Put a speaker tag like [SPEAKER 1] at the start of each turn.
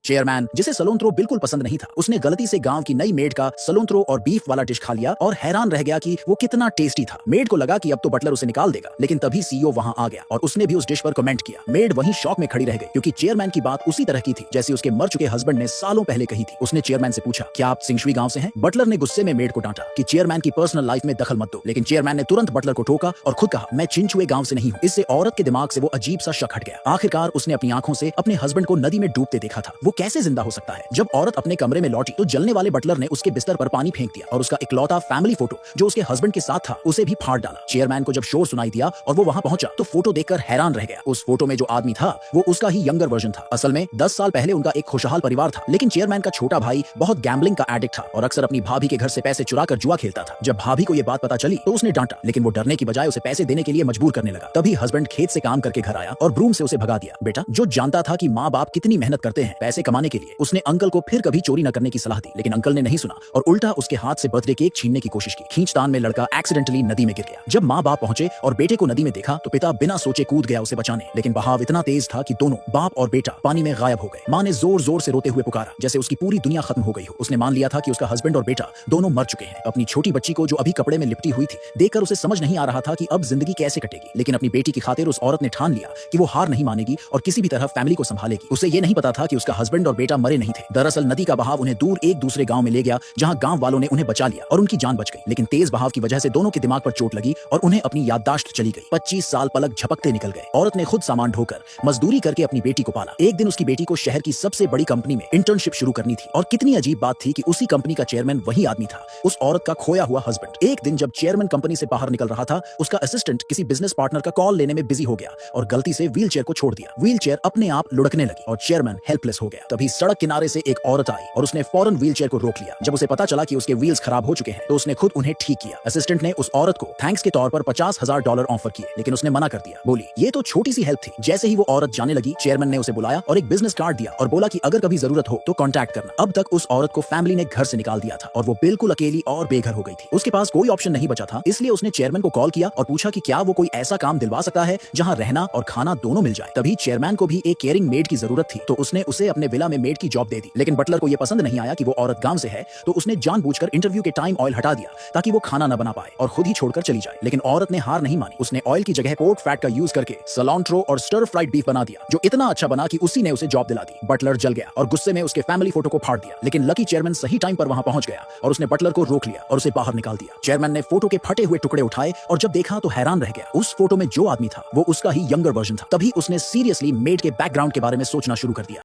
[SPEAKER 1] Chairman, जिसे सलोंत्रो बिल्कुल पसंद नहीं था, उसने गलती से गांव की नई मेड का सलोंत्रो और बीफ वाला डिश खा लिया और हैरान रह गया कि वो कितना टेस्टी था। मेड को लगा कि अब तो बटलर उसे निकाल देगा, लेकिन तभी सीईओ वहां आ गया और उसने भी उस डिश पर कमेंट किया। मेड वहीं शॉक में खड़ी रह गई, क्योंकि चेयरमैन की बात उसी तरह की थी जैसी उसके मर चुके हस्बैंड ने सालों पहले कही थी। उसने चेयरमैन से पूछा, क्या आप सिंगशुई गांव से हैं? बटलर ने गुस्से में मेड को डांटा कि चेयरमैन की पर्सनल लाइफ में दखल मत दो, लेकिन चेयरमैन ने तुरंत बटलर को टोका और खुद कहा, मैं चिंचुए गांव से नहीं हूं। इससे औरत के दिमाग से वो अजीब सा शक हट गया। आखिरकार उसने अपनी आंखों से अपने हस्बैंड को नदी में डूबते देखा था। वो कैसे जिंदा हो सकता है? जब औरत अपने कमरे में लौटी तो जलने वाले बटलर ने उसके बिस्तर पर पानी फेंक दिया और उसका इकलौता फैमिली फोटो जो उसके हस्बैंड के साथ था उसे भी फाड़ डाला। चेयरमैन को जब शोर सुनाई दिया और वो वहां पहुंचा तो फोटो देखकर हैरान रह गया। उस फोटो में जो आदमी था वो उसका ही यंगर वर्जन था। असल में 10 साल पहले उनका एक खुशहाल परिवार था, लेकिन चेयरमैन का छोटा भाई बहुत गैम्बलिंग का एडिक्ट था और अक्सर अपनी भाभी के घर से पैसे चुरा कर जुआ खेलता था। जब भाभी को ये बात पता चली तो उसने डांटा, लेकिन वो डरने की बजाय उसे पैसे देने के लिए मजबूर करने लगा। तभी हस्बैंड खेत से काम करके घर आया और ब्रूम से उसे भगा दिया। बेटा, जो जानता था कि माँ बाप कितनी मेहनत करते हैं पैसे कमाने के लिए, उसने अंकल को फिर कभी चोरी न करने की सलाह दी, लेकिन अंकल ने नहीं सुना और उल्टा उसके हाथ से बर्थडे केक छीनने की कोशिश की। खींचतान में लड़का एक्सीडेंटली नदी में गिर गया। जब माँ बाप पहुंचे और बेटे को नदी में देखा तो पिता बिना सोचे कूद गया उसे बचाने, लेकिन बहाव इतना तेज था कि दोनों बाप और बेटा पानी में गायब हो गए। माँ ने जोर जोर से रोते हुए पुकारा जैसे उसकी पूरी दुनिया खत्म हो गई हो। उसने मान लिया था कि उसका हस्बैंड और बेटा दोनों मर चुके हैं। अपनी छोटी बच्ची को जो अभी कपड़े में लिपटी हुई थी देखकर उसे समझ नहीं आ रहा था कि अब जिंदगी कैसे कटेगी, लेकिन अपनी बेटी की खातिर उस औरत ने ठान लिया कि वो हार नहीं मानेगी और किसी भी तरह फैमिली को संभालेगी। उसे ये नहीं पता था कि उसका हस्बैंड और बेटा मरे नहीं थे। दरअसल नदी का बहाव उन्हें दूर एक दूसरे गांव में ले गया, जहां गांव वालों ने उन्हें बचा लिया और उनकी जान बच गई, लेकिन तेज बहाव की वजह से दोनों के दिमाग पर चोट लगी और उन्हें अपनी याददाश्त चली गई। 25 साल पलक झपकते निकल गए। औरत ने खुद सामान ढोकर मजदूरी करके अपनी बेटी को पाला। एक दिन उसकी बेटी को शहर की सबसे बड़ी कंपनी में इंटर्नशिप शुरू करनी थी और कितनी अजीब बात थी कि उसी कंपनी का चेयरमैन वही आदमी था, उस औरत का खोया हुआ हस्बैंड। एक दिन जब चेयरमैन कंपनी से बाहर निकल रहा था, उसका असिस्टेंट किसी बिजनेस पार्टनर का कॉल लेने में बिजी हो गया और गलती से व्हीलचेयर को छोड़ दिया। व्हीलचेयर अपने आप लुढ़कने लगी और चेयरमैन हेल्पलेस हो गया। तभी सड़क किनारे से एक औरत आई और उसने फौरन व्हीलचेयर को रोक लिया। जब उसे पता चला कि उसके व्हील्स खराब हो चुके हैं तो उसने खुद उन्हें ठीक किया। असिस्टेंट ने उस औरत को थैंक्स के तौर पर $50,000 ऑफर किए, लेकिन उसने मना कर दिया। बोली, ये तो छोटी सी हेल्प थी। जैसे ही वो औरत जाने लगी, चेयरमैन ने उसे बुलाया और एक बिजनेस कार्ड दिया और बोला कि अगर कभी जरूरत हो तो कांटेक्ट करना। अब तक उस औरत को फैमिली ने घर से निकाल दिया था और वो बिल्कुल अकेली और बेघर हो गई थी। उसके पास कोई ऑप्शन नहीं बचा था, इसलिए उसने चेयरमैन को कॉल किया और पूछा कि क्या वो कोई ऐसा काम दिलवा सकता है जहां रहना और खाना दोनों मिल जाए। तभी चेयरमैन को भी एक केयरिंग मेड की जरूरत थी, तो उसने उसे अपने विला में मेड की जॉब दे दी। लेकिन बटलर को यह पसंद नहीं आया कि वो औरत गांव से है, तो उसने जानबूझकर इंटरव्यू के टाइम ऑयल हटा दिया ताकि वो खाना न बना पाए और खुद ही छोड़कर चली जाए। लेकिन औरत ने हार नहीं मानी। उसने ऑयल की जगह पोर्क फैट का यूज करके सलोंट्रो और स्टर फ्राइड बीफ बना दिया, जो इतना अच्छा बना कि उसी ने उसे जॉब दिला दी। बटलर जल गया और गुस्से में उसके फैमिली फोटो को फाड़ दिया, लेकिन लकी चेयरमैन सही टाइम पर वहां पहुंच गया और उसने बटलर को रोक लिया और उसे बाहर निकाल दिया। चेयरमैन ने फोटो के फटे हुए टुकड़े उठाए और जब देखा तो हैरान रह गया। उस फोटो में जो आदमी था वो उसका ही यंगर वर्जन था। तभी उसने सीरियसली मेड के बैकग्राउंड के बारे में सोचना शुरू कर दिया।